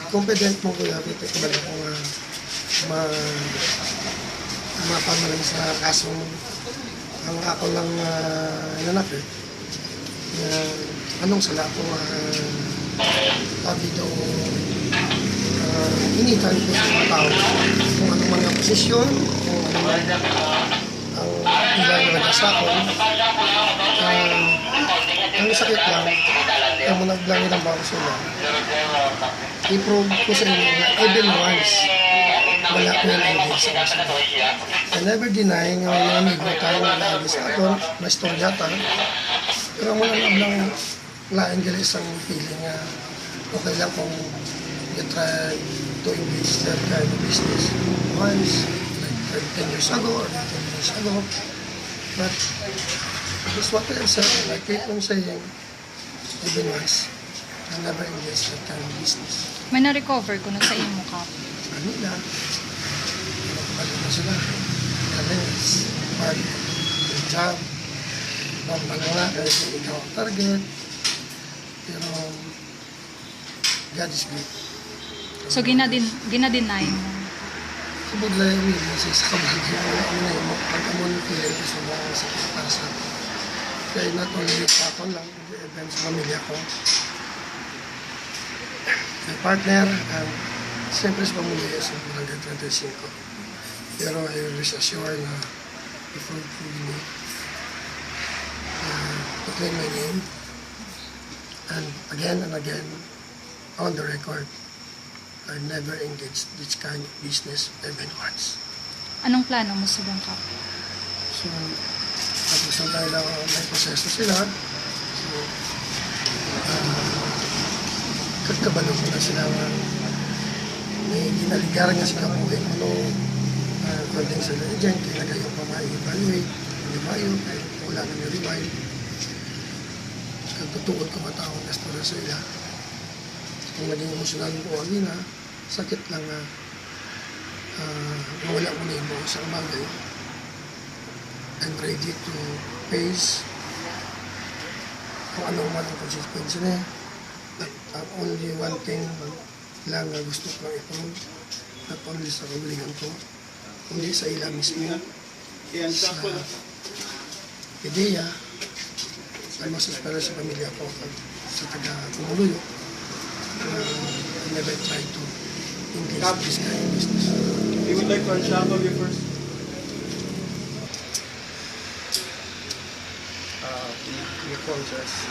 Confident mo kuya, kita ko ba na kung mapamalang sa kasong ang ako lang nanak eh. Anong sala ko sabi daw initan ko sa mga tao kung ano man ang posisyon, kung ano man ang ilan na nag-asako. Ang sakit lang, ang managlangi ng bawang sila. I-prove ko sa inyo na even once, wala ko yung idea sa kasi. I never deny nga mga amigo tayo nag-aagis sa aton, na istorya ta. Pero ang mga nablang lain gali isang feeling nga okay lang kung you try to engage that kind of business once, like 10 years ago or 15 years ago. But that's what I said, and I keep on saying, even once, I never engage that kind of business. May na-recover ko na sa imo ka. Ano na, ano na sila. Kaya is part of the job. Bambang nga, kasi ikaw ang target. Pero, God is great. So ginadeny mo. Kubog lang yung willing sa kabagyo. Ano na yung pag-amon feeling ko sa mga sakit para sa akin. Kaya not only sa akin lang, even sa pamilya ko. My partner, and siyempre sa pamilya sa Barangay 35. Pero I always assure na before proving it, to claim my name, and again, on the record, I never engaged this kind of business even once. Anong plano mo sa bangka? So, tapos na tayo lang may proseso sila. So, kagkabalo ko na sila nga may ginaligaran nga sila buhay mo no according sa agent, kaya kayo pa ma-evaluate, hindi mayo, kaya wala na ni-rewind. Kagtutukod ko matawag na story sa ila. Kung naging emosyonal ko na, sakit lang na mawala mo na yung mga isang bagay. I'm ready to face kung anong man ang consequence niya. But only one thing lang na gusto ko lang i-prove, not only sa kabiligan ko, kundi sa ila mismo, sa ideya, ay mas espera sa pamilya ko at sa taga-Tumuluyo. I never try to engage this kind of business. You would like to unshackle you first? You apologize.